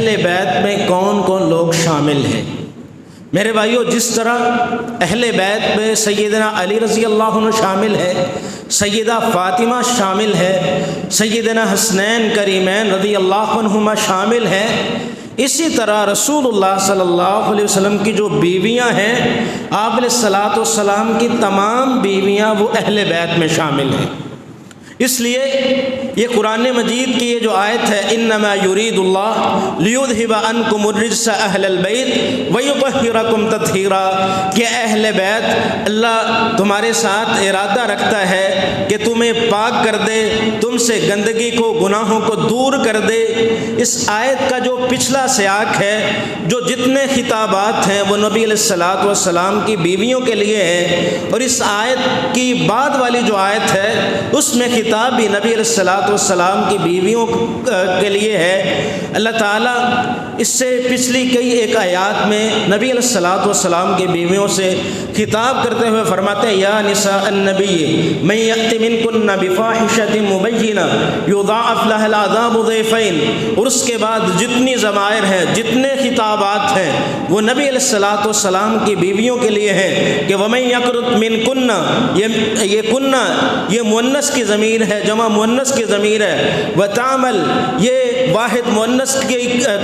اہل بیت میں کون کون لوگ شامل ہیں۔ میرے بھائیو، جس طرح اہل بیت میں سیدنا علی رضی اللہ عنہ شامل ہے، سیدہ فاطمہ شامل ہے، سیدنا حسنین کریمین رضی اللہ عنہما شامل ہیں، اسی طرح رسول اللہ صلی اللہ علیہ وسلم کی جو بیویاں ہیں، آپ علیہ الصلاۃ والسلام کی تمام بیویاں وہ اہل بیت میں شامل ہیں۔ اس لیے یہ قرآن مجید کی یہ جو آیت ہے، انما یرید اللہ لیذھب عنکم الرجس اہل البیت ویطہرکم تطہیرا، کہ اہل بیت اللہ تمہارے ساتھ ارادہ رکھتا ہے کہ تمہیں پاک کر دے، تم سے گندگی کو، گناہوں کو دور کر دے۔ اس آیت کا جو پچھلا سیاق ہے، جو جتنے خطابات ہیں وہ نبی علیہ الصلاۃ والسلام کی بیویوں کے لیے ہیں، اور اس آیت کی بعد والی جو آیت ہے اس میں خطاب بھی نبی علیہ الصلاۃ والسلام کی بیویوں کے لیے ہے۔ اللہ تعالیٰ اس سے پچھلی کئی ایک آیات میں نبی علیہ الصلاۃ والسلام کی بیویوں سے خطاب کرتے ہوئے فرماتے ہیں، یا نساء النبی من یأت منکن بفاحشۃ مبینہ یضاعف لها العذاب ضعفین، اور اس کے بعد جتنی ضمائر ہیں، جتنے خطابات ہیں، وہ نبی علیہ الصلاۃ والسلام کی بیویوں کے لیے ہیں کہ ومن یقنط منکن، یہ کنہ یہ مؤنث کی ضمیر ہے، جمع مؤنث کی ضمیر ہے، وتعمل یہ واحد مؤنث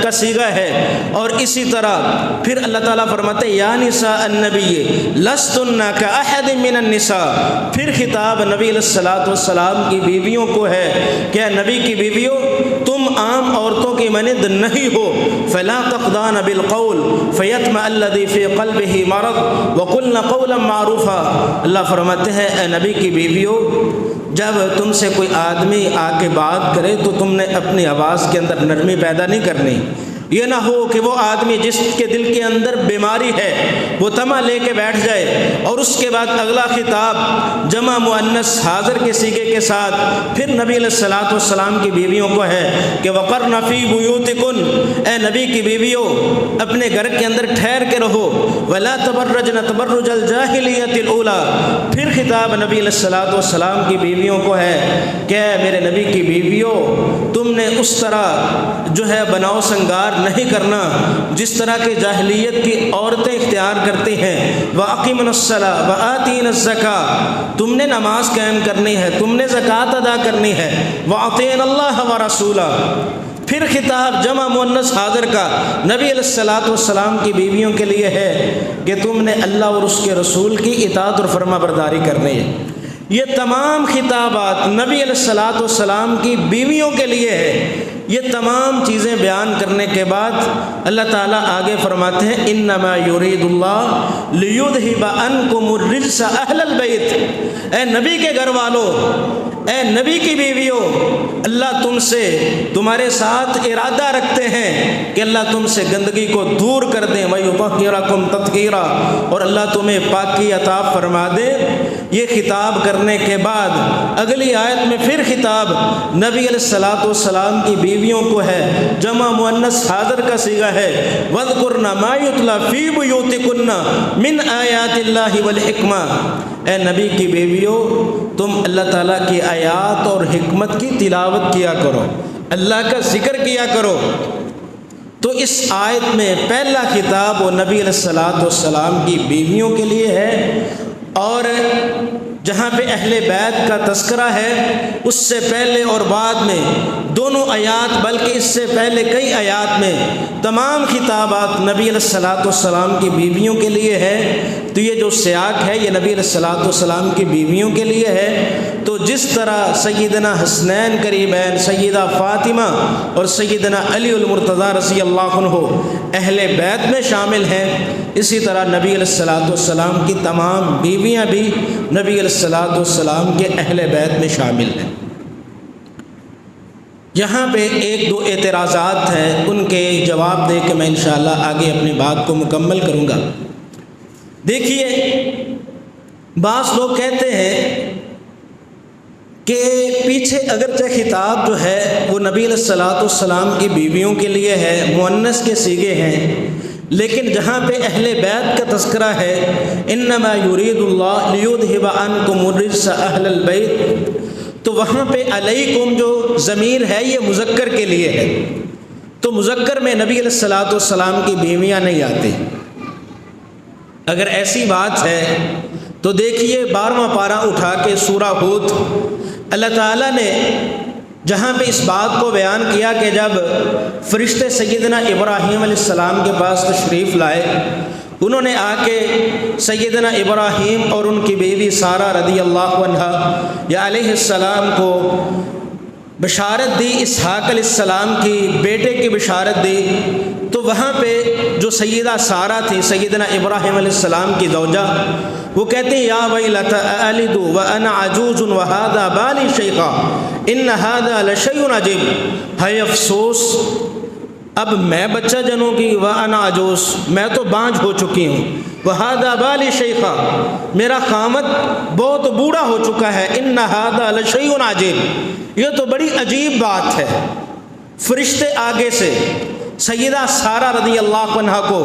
کا صیغہ ہے، اور اسی طرح پھر اللہ تعالیٰ فرماتے ہیں یا نساء النبی لستن کاحد من النساء، پھر خطاب نبی علیہ الصلاۃ والسلام کی بیویوں کو ہے کہ نبی کی بیویوں تم عام عورتوں کی مانند نہیں ہو، فلا تخضعن بالقول فیطمع الذی فی قلبہ مرض وقلن قولا معروفا۔ اللہ فرماتے ہیں اے نبی کی بیویوں، جب تم سے کوئی آدمی آ کے بات کرے تو تم نے اپنی آواز کے اندر نرمی پیدا نہیں کرنی۔ یہ نہ ہو کہ وہ آدمی جس کے دل کے اندر بیماری ہے وہ طمع لے کے بیٹھ جائے، اور اس کے بعد اگلا خطاب جمع مؤنث حاضر کے صیغے کے ساتھ پھر نبی علیہ الصلاۃ والسلام کی بیویوں کو ہے کہ وقرن فی بیوتکن، اے نبی کی بیویوں اپنے گھر کے اندر ٹھہر کے رہو، ولا تبرجن تبرج الجاہلیۃ الاولی، پھر خطاب نبی علیہ الصلاۃ والسلام کی بیویوں کو ہے کہ اے میرے نبی کی بیویوں تم نے اس طرح جو ہے بناؤ سنگار نہیں کرنا جس طرح کے جاہلیت کی عورتیں اختیار کرتی ہیں۔ وَأَقِمْنَ الصَّلَاةَ وَآتِينَ الزَّكَاةَ، تم نے نماز قائم کرنی ہے، تم نے زکوٰۃ ادا کرنی ہے۔ وَأَطِيعْنَ اللَّهَ وَرَسُولَهُ، پھر خطاب جمع مؤنث حاضر کا نبی علیہ الصلاۃ والسلام کی بیویوں کے لیے ہے کہ تم نے اللہ اور اس کے رسول کی اطاعت اور فرما برداری کرنی ہے۔ یہ تمام خطابات نبی علیہ الصلاۃ والسلام کی بیویوں کے لیے ہے۔ یہ تمام چیزیں بیان کرنے کے بعد اللہ تعالیٰ آگے فرماتے ہیں انما یرید اللہ لیذھب عنکم الرجس اہل البیت، اے نبی کے گھر والوں، اے نبی کی بیویوں، اللہ تم سے تمہارے ساتھ ارادہ رکھتے ہیں کہ اللہ تم سے گندگی کو دور کر دیں، ویطہرکم تطہیرا، اور اللہ تمہیں پاکی عطا فرما دے۔ یہ خطاب کرنے کے بعد اگلی آیت میں پھر خطاب نبی علیہ الصلاۃ والسلام کی بیویوں کو ہے، جمع مؤنث حاضر کا صیغہ ہے، وَاذْكُرْنَ مَا يُتْلَى فِي بُيُوتِكُنَّ مِنْ آیَاتِ اللَّهِ وَالْحِکْمَةِ، اے نبی کی بیویوں تم اللہ تعالیٰ کی آیات اور حکمت کی تلاوت کیا کرو، اللہ کا ذکر کیا کرو۔ تو اس آیت میں پہلا خطاب وہ نبی علیہ الصلاۃ والسلام کی بیویوں کے لیے ہے، اور جہاں پہ اہل بیت کا تذکرہ ہے اس سے پہلے اور بعد میں دونوں آیات، بلکہ اس سے پہلے کئی آیات میں تمام خطابات نبی علیہ الصلاۃ والسلام کی بیویوں کے لیے ہے۔ تو یہ جو سیاق ہے یہ نبی علیہ الصلاۃ والسلام کی بیویوں کے لیے ہے۔ تو جس طرح سیدنا حسنین کریمین، سیدہ فاطمہ اور سیدنا علی المرتضیٰ رضی اللہ عنہ اہل بیت میں شامل ہیں، اسی طرح نبی علیہ الصلاۃ والسلام کی تمام بیویاں بھی نبی علیہ الصلاۃ والسلام کے اہل بیت میں شامل ہیں۔ یہاں پہ ایک دو اعتراضات ہیں، ان کے جواب دے کے میں انشاءاللہ آگے اپنی بات کو مکمل کروں گا۔ دیکھیے، بعض لوگ کہتے ہیں کہ پیچھے اگرچہ خطاب جو ہے وہ نبی علیہ الصلاۃ والسلام کی بیویوں کے لیے ہے، مؤنث کے صیغے ہیں، لیکن جہاں پہ اہل بیت کا تذکرہ ہے انما یرید اللہ لیذھب عنکم الرجس اہل البیت، تو وہاں پہ علیکم جو ضمیر ہے یہ مذکر کے لیے ہے، تو مذکر میں نبی علیہ الصلوۃ والسلام کی بیویاں نہیں آتی۔ اگر ایسی بات ہے تو دیکھیے 12واں پارہ اٹھا کے سورہ ہود، اللہ تعالیٰ نے جہاں پہ اس بات کو بیان کیا کہ جب فرشتے سیدنا ابراہیم علیہ السلام کے پاس تشریف لائے، انہوں نے آ کے سیدنا ابراہیم اور ان کی بیوی سارہ رضی اللہ عنہا یا علیہ السلام کو بشارت دی، اسحاق علیہ السلام کی بیٹے کی بشارت دی، تو وہاں پہ جو سیدہ سارہ تھی، سیدنا ابراہیم علیہ السلام کی زوجہ، وہ کہتے ہیں یا ویلتی أَلِدُ وَأَنَا عَجُوزٌ وَهَذَا بَالِي شَيْخًا إِنَّ هَذَا لَشَيْءٌ عَجِيبٌ، ہے افسوس اب میں بچہ جنوں گی، وَأَنَا عَجُوزٌ میں تو بانجھ ہو چکی ہوں، وَهَذَا بَالِي شَيْخًا میرا خامد بہت بوڑھا ہو چکا ہے، إِنَّ هَذَا لَشَيْءٌ عَجِيبٌ یہ تو بڑی عجیب بات ہے۔ فرشتے آگے سے سیدہ سارہ رضی اللہ عنہا کو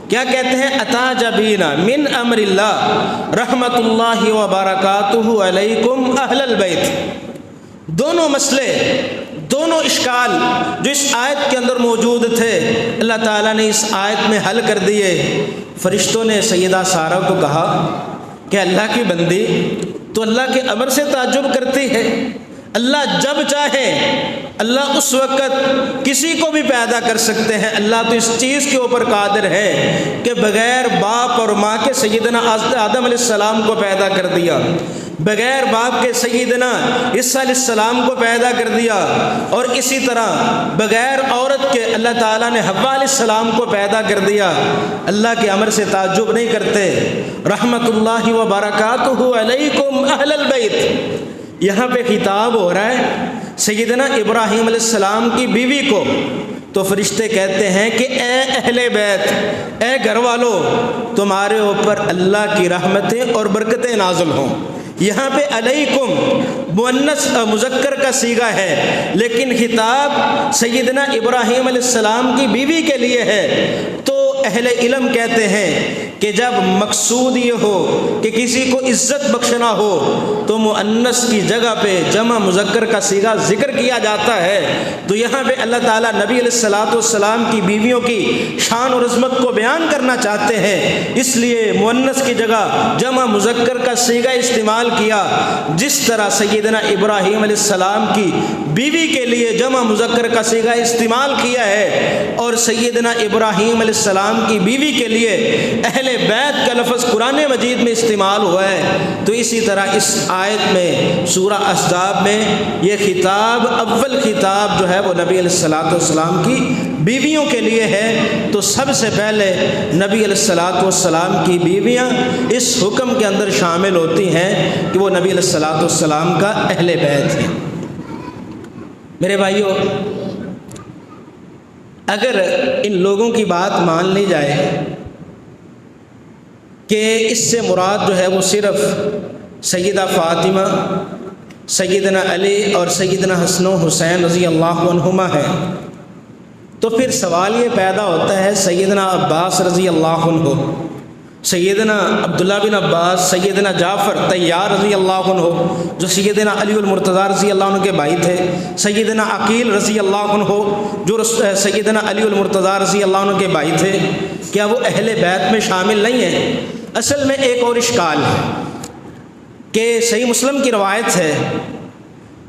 کیا کہتے ہیں؟ اتعجبین من امر اللہ رحمت اللہ وبرکاتہ علیکم اہل البیت۔ دونوں مسئلے، دونوں اشکال جو اس آیت کے اندر موجود تھے، اللہ تعالیٰ نے اس آیت میں حل کر دیے۔ فرشتوں نے سیدہ سارہ کو کہا کہ اللہ کی بندی تو اللہ کے امر سے تعجب کرتی ہے، اللہ جب چاہے اللہ اس وقت کسی کو بھی پیدا کر سکتے ہیں، اللہ تو اس چیز کے اوپر قادر ہے کہ بغیر باپ اور ماں کے سیدنا آدم علیہ السلام کو پیدا کر دیا، بغیر باپ کے سیدنا عیسیٰ علیہ السلام کو پیدا کر دیا، اور اسی طرح بغیر عورت کے اللہ تعالیٰ نے حوا علیہ السلام کو پیدا کر دیا۔ اللہ کے امر سے تعجب نہیں کرتے۔ رحمت اللہ وبرکاتہ علیکم اہل البیت، یہاں پہ خطاب ہو رہا ہے سیدنا ابراہیم علیہ السلام کی بیوی کو، تو فرشتے کہتے ہیں کہ اے اہل بیت، اے گھر والوں، تمہارے اوپر اللہ کی رحمتیں اور برکتیں نازل ہوں۔ یہاں پہ علیکم مؤنث مذکر کا صیغہ ہے، لیکن خطاب سیدنا ابراہیم علیہ السلام کی بیوی کے لیے ہے۔ تو اہل علم کہتے ہیں کہ جب مقصود یہ ہو کہ کسی کو عزت بخشنا ہو تو مؤنث کی جگہ پہ جمع مذکر کا صیغہ ذکر کیا جاتا ہے۔ تو یہاں پہ اللہ تعالیٰ نبی علیہ الصلوۃ والسلام کی بیویوں کی شان اور عظمت کو بیان کرنا چاہتے ہیں، اس لیے مؤنث کی جگہ جمع مذکر کا صیغہ استعمال کیا۔ جس طرح سیدنا ابراہیم علیہ السلام کی بیوی کے لیے جمع مذکر کا صیغہ استعمال کیا ہے، اور سیدنا ابراہیم علیہ السلام کی بیوی کے لیے اہل بیت کا لفظ قرآن مجید میں استعمال ہوا ہے، تو اسی طرح اس آیت میں سورہ احزاب میں یہ خطاب، اول خطاب جو ہے وہ نبی علیہ الصلوۃ والسلام کی بیویوں کے لیے ہے۔ تو سب سے پہلے نبی علیہ الصلوۃ والسلام کی بیویاں اس حکم کے اندر شامل ہوتی ہیں کہ وہ نبی علیہ الصلوۃ والسلام کا اہل بیت ہے۔ میرے بھائیوں، اگر ان لوگوں کی بات مان لی جائے کہ اس سے مراد جو ہے وہ صرف سیدہ فاطمہ، سیدنا علی اور سیدنا حسن و حسین رضی اللہ عنہما ہے، تو پھر سوال یہ پیدا ہوتا ہے سیدنا عباس رضی اللہ عنہ، سیدنا عبداللہ بن عباس، سیدنا جعفر طیار رضی اللہ عنہ جو سیدنا علی المرتضیٰ رضی اللہ عنہ کے بھائی تھے، سیدنا عقیل رضی اللہ عنہ جو سیدنا علی المرتضیٰ رضی اللہ عنہ کے بھائی تھے، کیا وہ اہل بیت میں شامل نہیں ہیں؟ اصل میں ایک اور اشکال ہے کہ صحیح مسلم کی روایت ہے،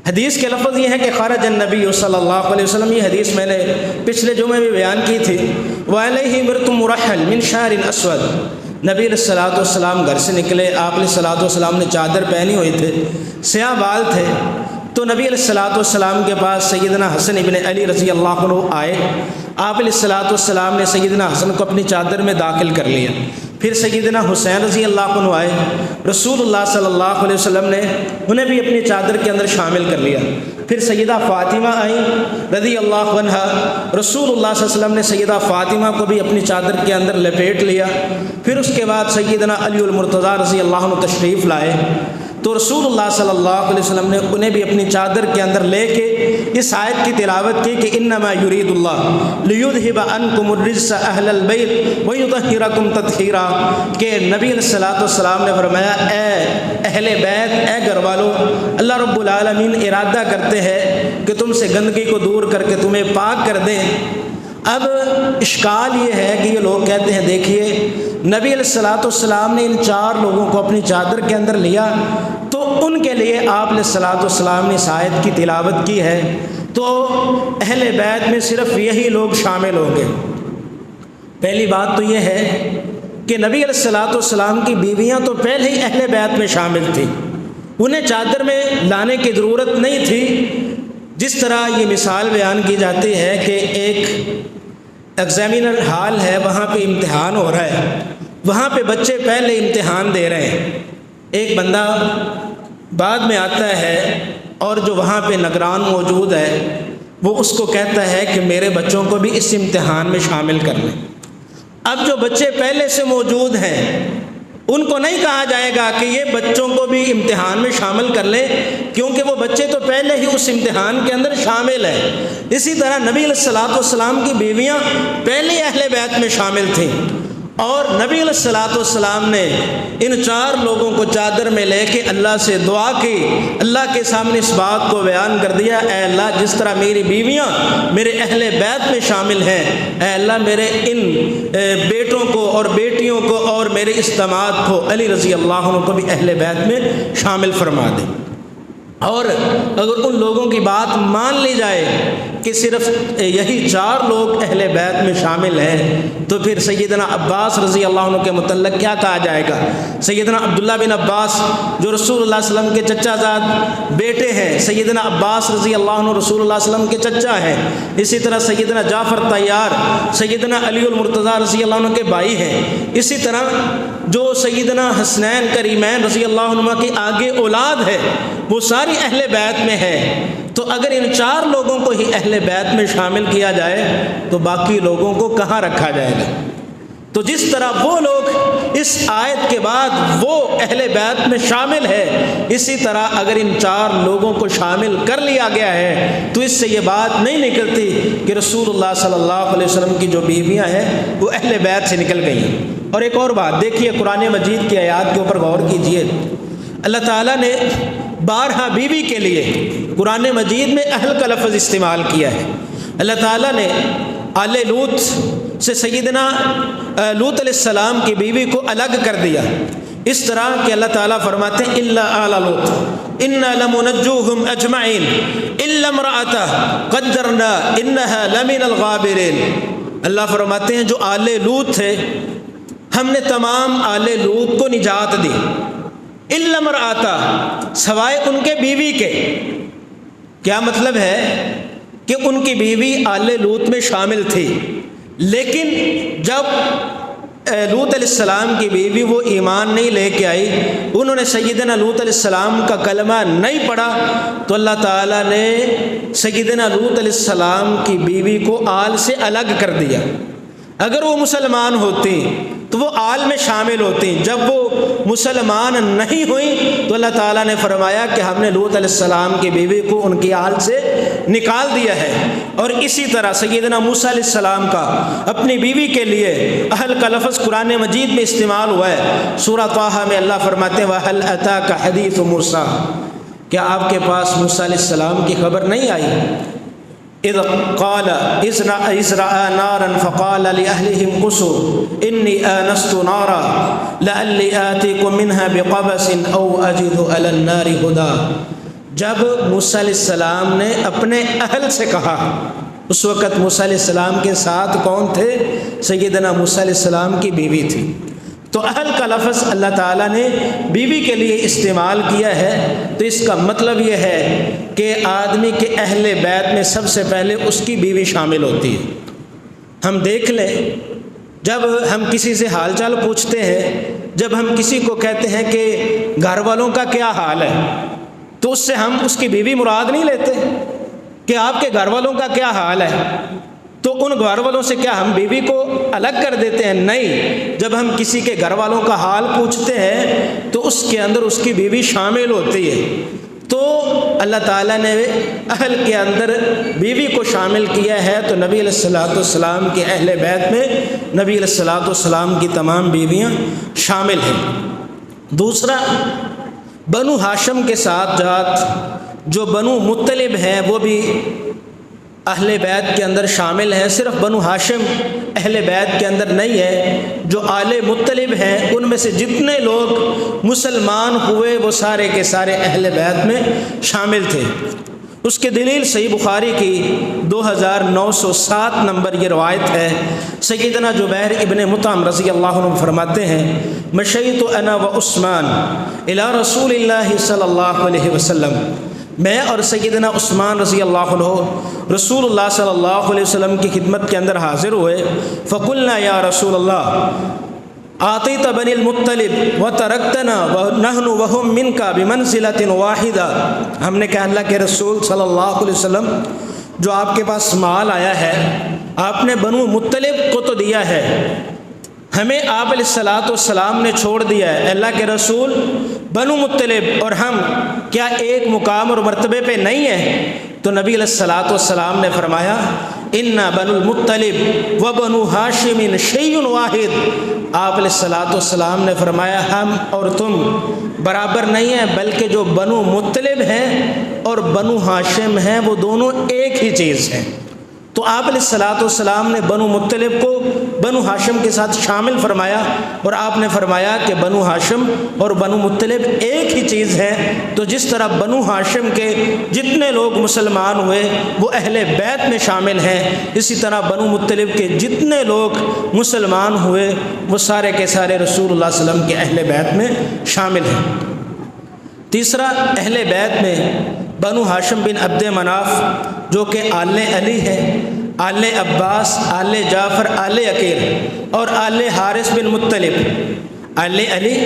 حدیث کے لفظ یہ ہے کہ خرج النبی صلی اللہ علیہ وسلم، یہ حدیث میں نے پچھلے جمعے میں بیان کی تھی، وعلیہ مرت مرحل من شعر اسود، نبی علیہ الصلوۃ والسلام گھر سے نکلے، آپ علیہ الصلوۃ والسلام نے چادر پہنی ہوئی تھے، سیاہ بال تھے، تو نبی علیہ الصلوۃ والسلام کے پاس سیدنا حسن ابن علی رضی اللہ عنہ آئے، آپ علیہ الصلوۃ والسلام نے سیدنا حسن کو اپنی چادر میں داخل کر لیا، پھر سیدنا حسین رضی اللہ عنہ آئے، رسول اللہ صلی اللہ علیہ وسلم نے انہیں بھی اپنی چادر کے اندر شامل کر لیا، پھر سیدہ فاطمہ آئیں رضی اللہ عنہا، رسول اللہ صلی اللہ علیہ وسلم نے سیدہ فاطمہ کو بھی اپنی چادر کے اندر لپیٹ لیا، پھر اس کے بعد سیدنا علی المرتضیٰ رضی اللہ عنہ تشریف لائے، تو رسول اللہ صلی اللہ علیہ وسلم نے انہیں بھی اپنی چادر کے اندر لے کے اس آیت کی تلاوت کی کہ انما یرید اللہ لیذھب عنکم الرجس اہل البیت ویطہرکم تطہیرا، کہ نبی علیہ السلام نے فرمایا اے اہل بیت، اے گھر والو، اللہ رب العالمین ارادہ کرتے ہیں کہ تم سے گندگی کو دور کر کے تمہیں پاک کر دیں۔ اب اشکال یہ ہے کہ یہ لوگ کہتے ہیں دیکھیے نبی علیہ السلام نے ان 4 لوگوں کو اپنی چادر کے اندر لیا تو ان کے لیے آپ علیہ السلام نے اس آیت کی تلاوت کی ہے، تو اہل بیت میں صرف یہی لوگ شامل ہوں گے۔ پہلی بات تو یہ ہے کہ نبی علیہ السلام کی بیویاں تو پہلے ہی اہل بیت میں شامل تھیں، انہیں چادر میں لانے کی ضرورت نہیں تھی۔ جس طرح یہ مثال بیان کی جاتی ہے کہ ایک ایگزامینر ہال ہے، وہاں پہ امتحان ہو رہا ہے، وہاں پہ بچے پہلے امتحان دے رہے ہیں، ایک بندہ بعد میں آتا ہے اور جو وہاں پہ نگران موجود ہے وہ اس کو کہتا ہے کہ میرے بچوں کو بھی اس امتحان میں شامل کر لیں۔ اب جو بچے پہلے سے موجود ہیں ان کو نہیں کہا جائے گا کہ یہ بچوں کو بھی امتحان میں شامل کر لیں، کیونکہ وہ بچے تو پہلے ہی اس امتحان کے اندر شامل ہیں۔ اسی طرح نبی علیہ السلام کی بیویاں پہلے اہل بیت میں شامل تھیں، اور نبی علیہ السلام نے ان 4 لوگوں کو چادر میں لے کے اللہ سے دعا کی، اللہ کے سامنے اس بات کو بیان کر دیا، اے اللہ جس طرح میری بیویاں میرے اہل بیت میں شامل ہیں، اے اللہ میرے ان بیٹوں کو اور بیٹیوں کو اور میرے اس داماد کو علی رضی اللہ عنہ کو بھی اہل بیت میں شامل فرما دے۔ اور اگر ان لوگوں کی بات مان لی جائے کہ صرف یہی 4 لوگ اہل بیت میں شامل ہیں، تو پھر سیدنا عباس رضی اللہ عنہ کے متعلق کیا کہا جائے گا؟ سیدنا عبداللہ بن عباس جو رسول اللہ صلی اللہ علیہ وسلم کے چچا زاد بیٹے ہیں، سیدنا عباس رضی اللہ عنہ رسول اللہ صلی اللہ علیہ وسلم کے چچا ہیں، اسی طرح سیدنا جعفر طیار سیدنا علی المرتضیٰ رضی اللہ عنہ کے بھائی ہیں، اسی طرح جو سیدنا حسنین کریمین رضی اللہ عنہ کی آگے اولاد ہے وہ ساری اہل بیت میں ہے۔ تو اگر ان 4 لوگوں کو ہی اہل بیت میں شامل کیا جائے تو باقی لوگوں کو کہاں رکھا جائے گا؟ تو جس طرح وہ لوگ اس آیت کے بعد وہ اہل بیت میں شامل ہے، اسی طرح اگر ان 4 لوگوں کو شامل کر لیا گیا ہے تو اس سے یہ بات نہیں نکلتی کہ رسول اللہ صلی اللہ علیہ وسلم کی جو بیویاں ہیں وہ اہل بیت سے نکل گئی ہیں۔ اور ایک اور بات دیکھیے، قرآن مجید کی آیات کے اوپر غور کیجیے، اللہ تعالیٰ نے 12 بیوی کے لیے قرآن مجید میں اہل کا لفظ استعمال کیا ہے۔ اللہ تعالیٰ نے آل لوط سے سیدنا لوط علیہ السلام کی بیوی کو الگ کر دیا، اس طرح کہ اللہ تعالیٰ فرماتے ہیں الا آل لوط انا لمنجوہم اجمعین الا امرأتہ قدرنا انہا لمن الغابرین۔ اللہ فرماتے ہیں جو آل لوط تھے ہم نے تمام آل لوط کو نجات دی، الا امرأتہ سوائے ان کے بیوی کے۔ کیا مطلب ہے کہ ان کی بیوی آل لوط میں شامل تھی، لیکن جب لوط علیہ السلام کی بیوی وہ ایمان نہیں لے کے آئی، انہوں نے سیدنا لوط علیہ السلام کا کلمہ نہیں پڑھا، تو اللہ تعالیٰ نے سیدنا لوط علیہ السلام کی بیوی کو آل سے الگ کر دیا۔ اگر وہ مسلمان ہوتی تو وہ آل میں شامل ہوتی، جب وہ مسلمان نہیں ہوئی تو اللہ تعالیٰ نے فرمایا کہ ہم نے لوط علیہ السلام کی بیوی کو ان کی آل سے نکال دیا ہے۔ اور اسی طرح سیدنا موسیٰ علیہ السلام کا اپنی بیوی کے لیے اہل کا لفظ قرآن مجید میں استعمال ہوا ہے۔ سورہ طٰہٰ میں اللہ فرماتے ہیں وَهَلْ أَتَاكَ حَدِيثُ مُوسَىٰ، کیا آپ کے پاس موسیٰ علیہ السلام کی خبر نہیں آئی؟ اذ رأى نارا فقال لأهلهم امكثوا إني آنست نارا لعلي آتيكم منها بقبس أو أجد على النار هدى۔ جب موسیٰ علیہ السلام نے اپنے اہل سے کہا، اس وقت موسیٰ علیہ السلام کے ساتھ کون تھے؟ سیدنا موسیٰ علیہ السلام کی بیوی تھی۔ تو اہل کا لفظ اللہ تعالیٰ نے بیوی کے لیے استعمال کیا ہے، تو اس کا مطلب یہ ہے کہ آدمی کے اہل بیت میں سب سے پہلے اس کی بیوی شامل ہوتی ہے۔ ہم دیکھ لیں، جب ہم کسی سے حال چال پوچھتے ہیں، جب ہم کسی کو کہتے ہیں کہ گھر والوں کا کیا حال ہے، تو اس سے ہم اس کی بیوی مراد نہیں لیتے کہ آپ کے گھر والوں کا کیا حال ہے۔ تو ان گھر والوں سے کیا ہم بیوی کو الگ کر دیتے ہیں؟ نہیں، جب ہم کسی کے گھر والوں کا حال پوچھتے ہیں تو اس کے اندر اس کی بیوی شامل ہوتی ہے۔ تو اللہ تعالیٰ نے اہل کے اندر بیوی کو شامل کیا ہے، تو نبی علیہ الصلوۃ والسلام کے اہل بیت میں نبی علیہ الصلوۃ والسلام کی تمام بیویاں شامل ہیں۔ دوسرا، بنو ہاشم کے ساتھ جات جو بنو مطلب ہیں وہ بھی اہل بیت کے اندر شامل ہیں۔ صرف بنو ہاشم اہل بیت کے اندر نہیں ہے، جو آل مطلب ہیں ان میں سے جتنے لوگ مسلمان ہوئے وہ سارے کے سارے اہل بیت میں شامل تھے۔ اس کے دلیل صحیح بخاری کی 2907 نمبر یہ روایت ہے۔ سیدنا جبیر ابن مطعم رضی اللہ عنہ فرماتے ہیں، مشیت انا و عثمان الی رسول اللہ صلی اللہ علیہ وسلم، میں اور سیدنا عثمان رضی اللہ عنہ رسول اللہ صلی اللہ علیہ وسلم کی خدمت کے اندر حاضر ہوئے۔ فقلنا یا رسول اللہ آتیت بنی المطلب وترکتنا ونحن وهم منك بمنزلۃ واحدہ، ہم نے کہا اللہ کے رسول صلی اللہ علیہ وسلم، جو آپ کے پاس مال آیا ہے آپ نے بنو مطلب کو تو دیا ہے، ہمیں آپ علیہ الصلوۃ والسلام نے چھوڑ دیا ہے۔ اللہ کے رسول، بنو مطلب اور ہم کیا ایک مقام اور مرتبے پہ نہیں ہیں؟ تو نبی علیہ الصلوۃ والسلام نے فرمایا، انا بنو المطلب و بنو ہاشم شیء واحد۔ آپ علیہ الصلوۃ والسلام نے فرمایا ہم اور تم برابر نہیں ہیں، بلکہ جو بنو مطلب ہیں اور بنو ہاشم ہیں وہ دونوں ایک ہی چیز ہیں۔ تو آپ علیہ الصلوۃ والسلام نے بنو مطلب کو بنو ہاشم کے ساتھ شامل فرمایا، اور آپ نے فرمایا کہ بنو ہاشم اور بنو مطلب ایک ہی چیز ہے۔ تو جس طرح بنو ہاشم کے جتنے لوگ مسلمان ہوئے وہ اہل بیت میں شامل ہیں، اسی طرح بنو مطلب کے جتنے لوگ مسلمان ہوئے وہ سارے کے سارے رسول اللہ صلی اللہ علیہ وسلم کے اہل بیت میں شامل ہیں۔ تیسرا، اہل بیت میں بنو ہاشم بن عبد مناف جو کہ آل علی ہے، آل عباس، آل جعفر، آل عقیل اور آل حارث بن مطلب، آل علی،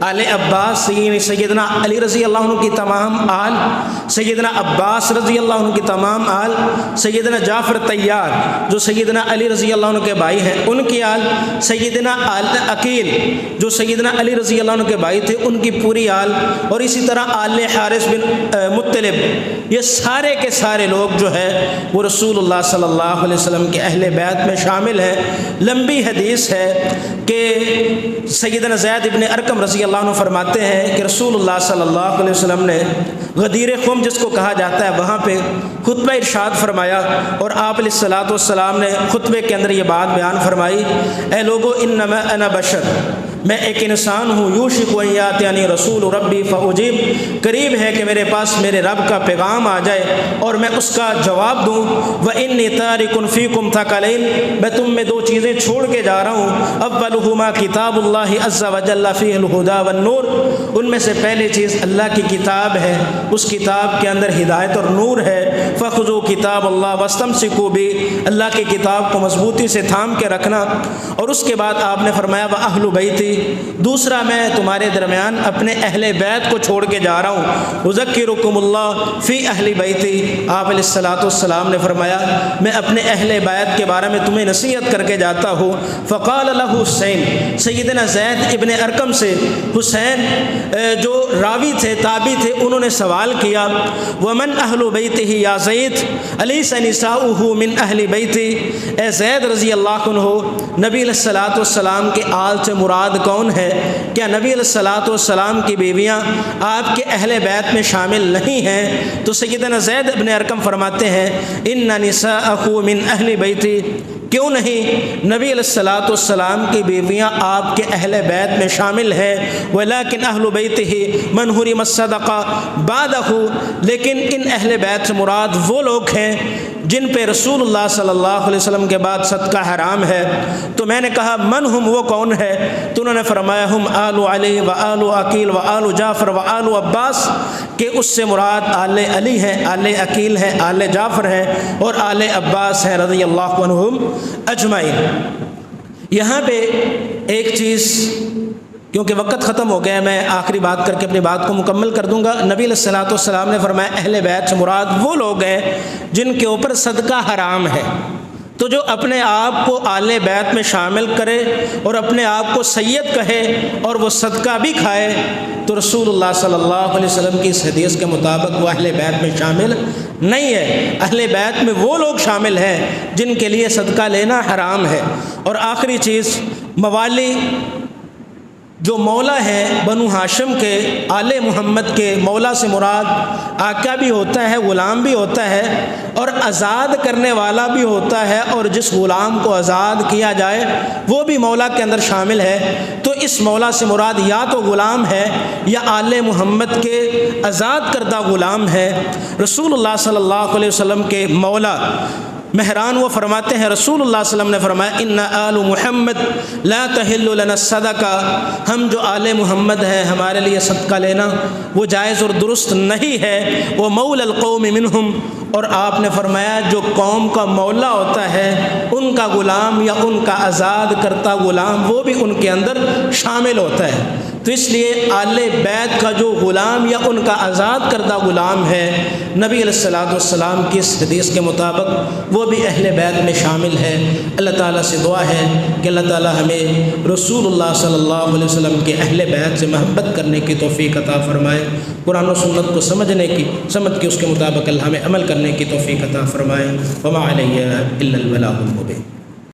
آل عباس، سیدنا علی رضی اللہ عنہ کی تمام آل، سیدنا عباس رضی اللہ عنہ کی تمام آل، سیدنا جعفر طیار جو سیدنا علی رضی اللہ عنہ کے بھائی ہیں ان کی آل، سیدنا آل عقیل جو سیدنا علی رضی اللہ عنہ کے بھائی تھے ان کی پوری آل، اور اسی طرح آل حارث بن مطلب، یہ سارے کے سارے لوگ جو ہے وہ رسول اللہ صلی اللہ علیہ وسلم کے اہل بیت میں شامل ہیں۔ لمبی حدیث ہے کہ سیدنا زید ابن ارقم رضی اللہ عنہ فرماتے ہیں کہ رسول اللہ صلی اللہ علیہ وسلم نے غدیر خم جس کو کہا جاتا ہے وہاں پہ خطبہ ارشاد فرمایا، اور آپ علیہ الصلوۃ والسلام نے خطبے کے اندر یہ بات بیان فرمائی، اے لوگو انما انا بشر، میں ایک انسان ہوں، یوشک ان یاتینی رسول ربی فاجیب، قریب ہے کہ میرے پاس میرے رب کا پیغام آ جائے اور میں اس کا جواب دوں۔ وانی تارک فیکم ثقلین، میں تم میں دو چیزیں چھوڑ کے جا رہا ہوں، اولہما کتاب اللہ عز وجل فیہ الہدی والنور، ان میں سے پہلی چیز اللہ کی کتاب ہے، اس کتاب کے اندر ہدایت اور نور ہے، فخذوا کتاب اللہ واستمسکوا بہ، اللہ کی کتاب کو مضبوطی سے تھام کے رکھنا۔ اور اس کے بعد آپ نے فرمایا واہل بیتی، دوسرا میں تمہارے درمیان اپنے اہل بیت کو چھوڑ کے جا رہا ہوں، اذکرکم اللہ فی اہل بیتی، آپ علیہ الصلوۃ والسلام نے فرمایا میں اپنے اہل بیت کے بارے میں تمہیں نصیحت کر کے جاتا ہوں۔ فقال له حسین، سیدنا زید ابن ارقم سے حسین جو راوی تھے تابعی تھے انہوں نے سوال کیا، ومن اہل بیتہ یا زید الیس نساؤہ من اہل بیتہ، اے زید رضی اللہ عنہ، نبی علیہ الصلوۃ والسلام کے آل سے مراد کون ہے؟ کیا نبی علیہ الصلوۃ والسلام کی بیویاں آپ کے اہل بیت میں شامل نہیں ہیں؟ تو سیدنا زید ابن ارقم فرماتے ہیں ان نساءہ من اہل بیتی، کیوں نہیں، نبی علیہ الصلوۃ والسلام کی بیویاں آپ کے اہل بیت میں شامل ہیں، ولیکن اہل بیتہ من حرم الصدقہ بعدہ، لیکن ان اہل بیت سے مراد وہ لوگ ہیں جن پہ رسول اللہ صلی اللہ علیہ وسلم کے بعد صدقہ حرام ہے۔ تو میں نے کہا من ہم، وہ کون ہے؟ تو انہوں نے فرمایا ہم آل علی و آل عقیل و آل جعفر و آل عباس، کہ اس سے مراد آل علی ہیں، آل عقیل ہیں، آل جعفر ہیں اور آل عباس ہیں رضی اللہ عنہم اجمعین۔ یہاں پہ ایک چیز، کیونکہ وقت ختم ہو گیا، میں آخری بات کر کے اپنی بات کو مکمل کر دوں گا۔ نبی علیہ الصلوۃ والسلام نے فرمایا اہل بیت سے مراد وہ لوگ ہیں جن کے اوپر صدقہ حرام ہے۔ تو جو اپنے آپ کو آل بیت میں شامل کرے اور اپنے آپ کو سید کہے اور وہ صدقہ بھی کھائے تو رسول اللہ صلی اللہ علیہ وسلم کی اس حدیث کے مطابق وہ اہل بیت میں شامل نہیں ہے۔ اہل بیت میں وہ لوگ شامل ہیں جن کے لیے صدقہ لینا حرام ہے۔ اور آخری چیز، موالی جو مولا ہیں بنو ہاشم کے، آل محمد کے، مولا سے مراد آقا بھی ہوتا ہے، غلام بھی ہوتا ہے، اور آزاد کرنے والا بھی ہوتا ہے، اور جس غلام کو آزاد کیا جائے وہ بھی مولا کے اندر شامل ہے۔ تو اس مولا سے مراد یا تو غلام ہے یا آل محمد کے آزاد کردہ غلام ہے۔ رسول اللہ صلی اللہ علیہ وسلم کے مولا مہران وہ فرماتے ہیں، رسول اللہ صلی اللہ علیہ وسلم نے فرمایا ان آل محمد لا تحل لنا الصدقہ، ہم جو آل محمد ہیں ہمارے لیے صدقہ لینا وہ جائز اور درست نہیں ہے۔ وہ مولا القوم منہم، اور آپ نے فرمایا جو قوم کا مولا ہوتا ہے ان کا غلام یا ان کا آزاد کرتا غلام وہ بھی ان کے اندر شامل ہوتا ہے۔ تو اس لیے آل بیت کا جو غلام یا ان کا آزاد کردہ غلام ہے، نبی علیہ الصلوۃ والسلام کی اس حدیث کے مطابق وہ بھی اہل بیت میں شامل ہے۔ اللہ تعالیٰ سے دعا ہے کہ اللہ تعالیٰ ہمیں رسول اللہ صلی اللہ علیہ وسلم کے اہل بیت سے محبت کرنے کی توفیق عطا فرمائے، قرآن و سنت کو سمجھ کے اس کے مطابق اللہ ہمیں عمل کرنے کی توفیق عطا فرمائے۔ وما علیہ الا البلاغ المبین۔